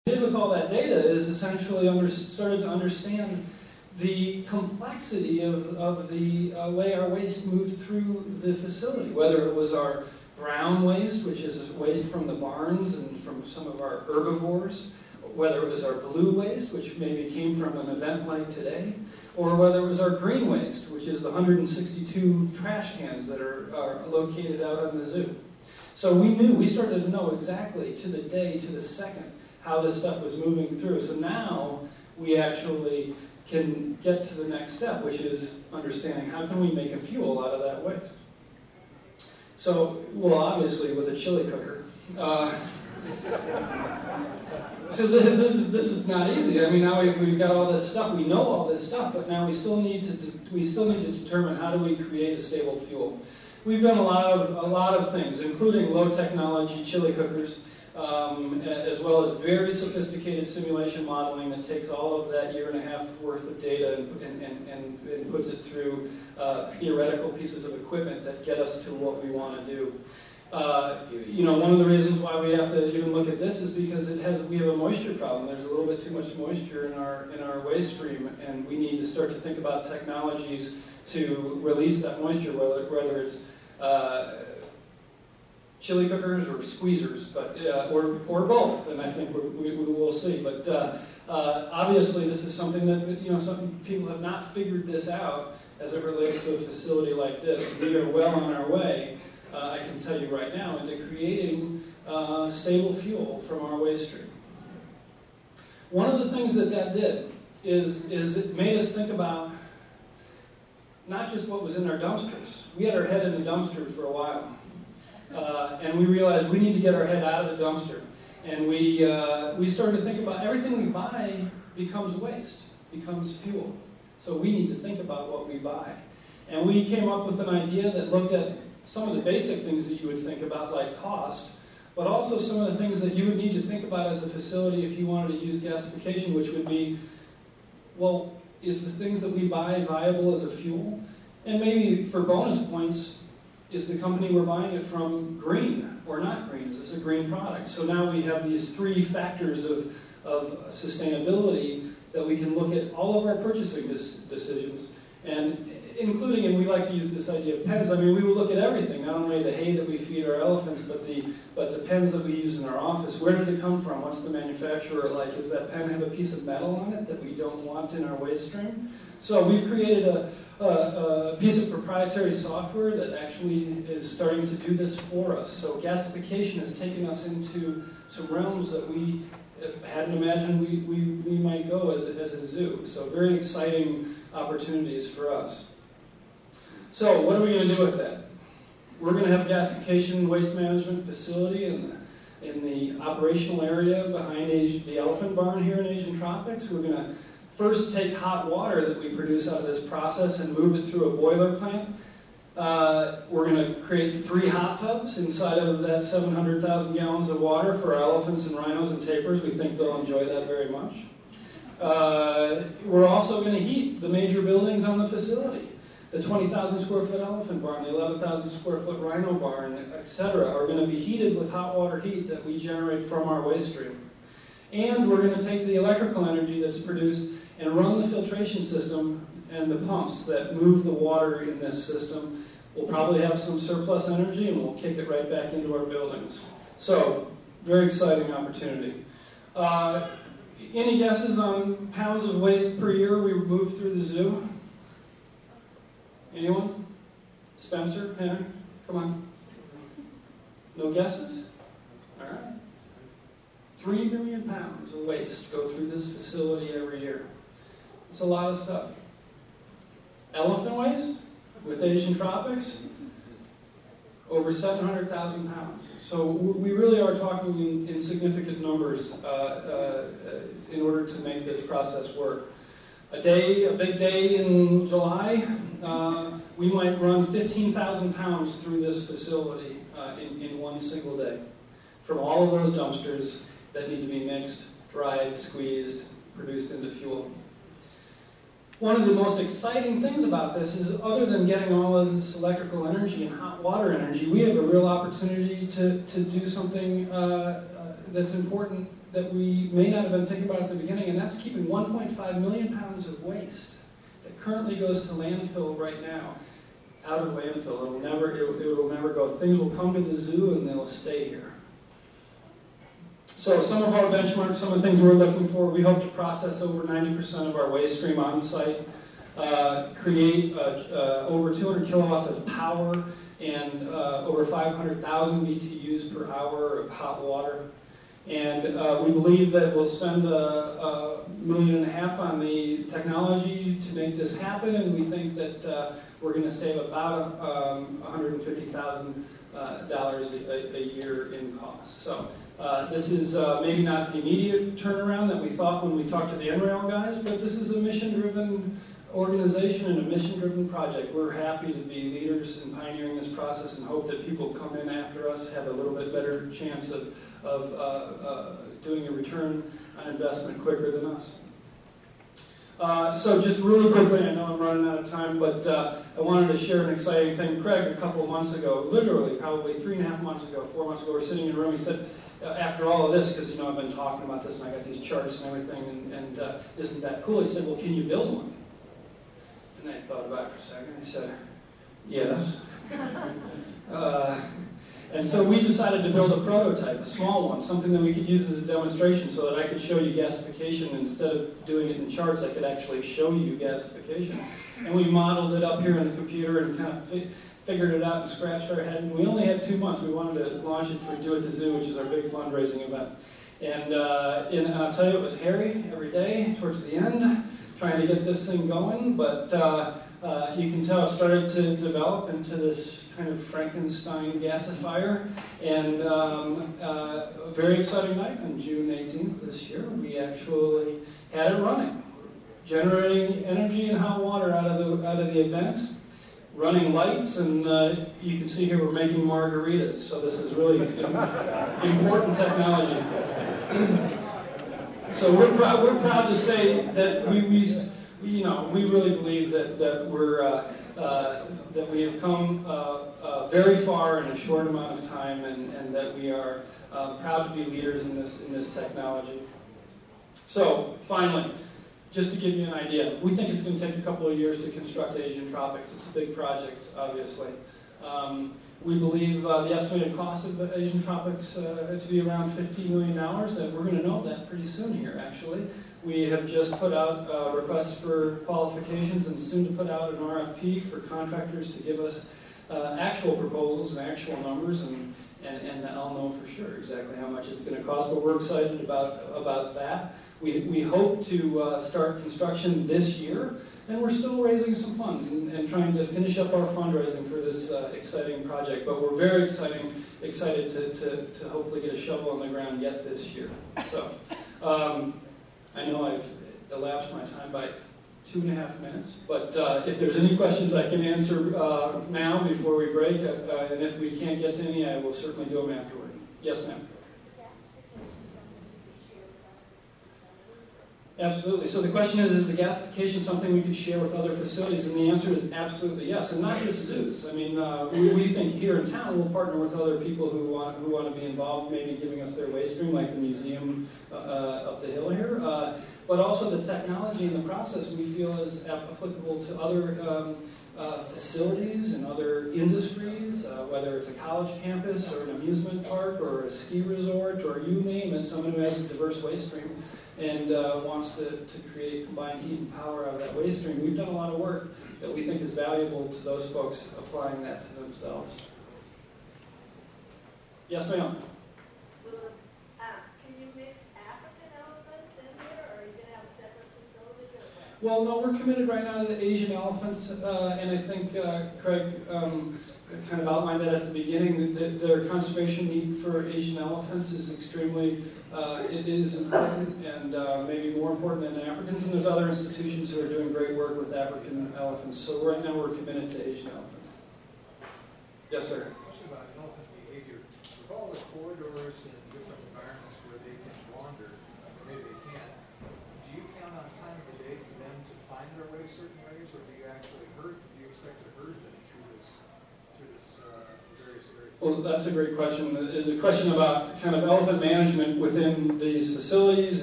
did with all that data is essentially started to understand the complexity of the way our waste moved through the facility, whether it was our brown waste, which is waste from the barns and from some of our herbivores, whether it was our blue waste, which maybe came from an event like today, or whether it was our green waste, which is the 162 trash cans that are located out on the zoo. So we started to know exactly to the day, to the second, how this stuff was moving through. So now we actually can get to the next step, which is understanding how can we make a fuel out of that waste. So, well, obviously with a chili cooker. So this is not easy. I mean, now we've got all this stuff, we know all this stuff, but now we still need to determine how do we create a stable fuel. We've done a lot of things, including low technology chili cookers, as well as very sophisticated simulation modeling that takes all of that 1.5 years worth of data and puts it through theoretical pieces of equipment that get us to what we want to do. One of the reasons why we have to even look at this is because we have a moisture problem. There's a little bit too much moisture in our waste stream, and we need to start to think about technologies to release that moisture, whether it's chili cookers or squeezers, but or both, and I think we will see. But obviously, this is something that some people have not figured this out as it relates to a facility like this. We are well on our way. I can tell you right now into creating stable fuel from our waste stream. One of the things that did is it made us think about not just what was in our dumpsters. We had our head in the dumpster for a while. And we realized we need to get our head out of the dumpster. And we started to think about everything we buy becomes waste, becomes fuel. So we need to think about what we buy. And we came up with an idea that looked at some of the basic things that you would think about, like cost, but also some of the things that you would need to think about as a facility if you wanted to use gasification, which would be, well, is the things that we buy viable as a fuel? And maybe for bonus points, is the company we're buying it from green or not green? Is this a green product? So now we have these 3 factors of sustainability that we can look at all of our purchasing decisions, and including, and we like to use this idea of pens. I mean, we will look at everything, not only the hay that we feed our elephants, but the pens that we use in our office. Where did it come from? What's the manufacturer like? Does that pen have a piece of metal on it that we don't want in our waste stream? So we've created a piece of proprietary software that actually is starting to do this for us. So gasification has taken us into some realms that we hadn't imagined we might go as a zoo. So very exciting opportunities for us. So what are we going to do with that? We're going to have a gasification waste management facility in the operational area behind the elephant barn here in Asian Tropics. We're going to first take hot water that we produce out of this process and move it through a boiler plant. We're going to create 3 hot tubs inside of that 700,000 gallons of water for our elephants and rhinos and tapirs. We think they'll enjoy that very much. We're also going to heat the major buildings on the facility. The 20,000 square foot elephant barn, the 11,000 square foot rhino barn, etc. are going to be heated with hot water heat that we generate from our waste stream. And we're going to take the electrical energy that's produced and run the filtration system and the pumps that move the water in this system. We'll probably have some surplus energy and we'll kick it right back into our buildings. So, very exciting opportunity. Any guesses on pounds of waste per year we remove through the zoo? Anyone? Spencer? Henry? Come on. No guesses? All right. 3 million pounds of waste go through this facility every year. It's a lot of stuff. Elephant waste with Asian Tropics, over 700,000 pounds. So we really are talking in significant numbers in order to make this process work. A big day in July, we might run 15,000 pounds through this facility in one single day from all of those dumpsters that need to be mixed, dried, squeezed, produced into fuel. One of the most exciting things about this is, other than getting all of this electrical energy and hot water energy, we have a real opportunity to do something that's important that we may not have been thinking about at the beginning, and that's keeping 1.5 million pounds of waste that currently goes to landfill right now out of landfill. It will never go. Things will come to the zoo and they'll stay here. So some of our benchmarks, some of the things we're looking for, we hope to process over 90% of our waste stream on site, create over 200 kilowatts of power and over 500,000 BTUs per hour of hot water. And we believe that we'll spend $1.5 million on the technology to make this happen, and we think that we're going to save about $150,000 a year in costs. So this is maybe not the immediate turnaround that we thought when we talked to the NRAIL guys, but this is a mission-driven organization and a mission-driven project. We're happy to be leaders in pioneering this process and hope that people come in after us have a little bit better chance of doing a return on investment quicker than us. So just really quickly, I know I'm running out of time, but I wanted to share an exciting thing. Craig, a couple of months ago, literally probably 3.5 months ago, 4 months ago, we're sitting in a room, he said, after all of this, because I've been talking about this and I got these charts and everything, and isn't that cool? He said, well, can you build one? And I thought about it for a second. I said, yes. And so we decided to build a prototype, a small one, something that we could use as a demonstration so that I could show you gasification. Instead of doing it in charts, I could actually show you gasification. And we modeled it up here in the computer and kind of figured it out and scratched our head. And we only had 2 months. We wanted to launch it for Do at the Zoo, which is our big fundraising event. And I'll tell you, it was hairy every day towards the end, trying to get this thing going. But you can tell it started to develop into this kind of Frankenstein gasifier, and a very exciting night on June 18th this year. We actually had it running, generating energy and hot water out of the event, running lights, and you can see here we're making margaritas. So this is really important technology. So we're proud to say that we really believe that we have come very far in a short amount of time, and that we are proud to be leaders in this technology. So finally, just to give you an idea, we think it's going to take a couple of years to construct Asian Tropics. It's a big project, obviously. We believe the estimated cost of the Asian Tropics to be around $15 million, and we're going to know that pretty soon here, actually. We have just put out requests for qualifications and soon to put out an RFP for contractors to give us actual proposals and actual numbers, and I'll know for sure exactly how much it's going to cost, but we're excited about that. We hope to start construction this year, and we're still raising some funds and trying to finish up our fundraising for this exciting project, but we're very excited to hopefully get a shovel on the ground yet this year. So I know I've elapsed my time by 2.5 minutes, but if there's any questions I can answer now before we break, and if we can't get to any, I will certainly do them afterward. Yes, ma'am. Absolutely. So the question is the gasification something we could share with other facilities? And the answer is absolutely yes, and not just zoos. I mean, we think here in town we'll partner with other people who want to be involved, maybe giving us their waste stream, like the museum up the hill here. But also the technology and the process we feel is applicable to other facilities and other industries, whether it's a college campus or an amusement park or a ski resort or you name it, someone who has a diverse waste stream and wants to create combined heat and power out of that waste stream. We've done a lot of work that we think is valuable to those folks applying that to themselves. Yes, ma'am? Can you mix African elephants in here, or are you going to have a separate facility? Or what? Well, no, we're committed right now to the Asian elephants, and I think Craig kind of outlined that at the beginning. Their conservation need for Asian elephants is extremely, it is important, and maybe more important than Africans, and there's other institutions who are doing great work with African elephants. So right now we're committed to Asian elephants. Yes, sir? Question about elephant behavior. With all the corridors and different environments where they can wander, or maybe they can't, do you count on time of the day for them to find their way certain ways, or do you actually expect to herd them through this various areas? Well, that's a great question. It's a question about kind of elephant management within these facilities.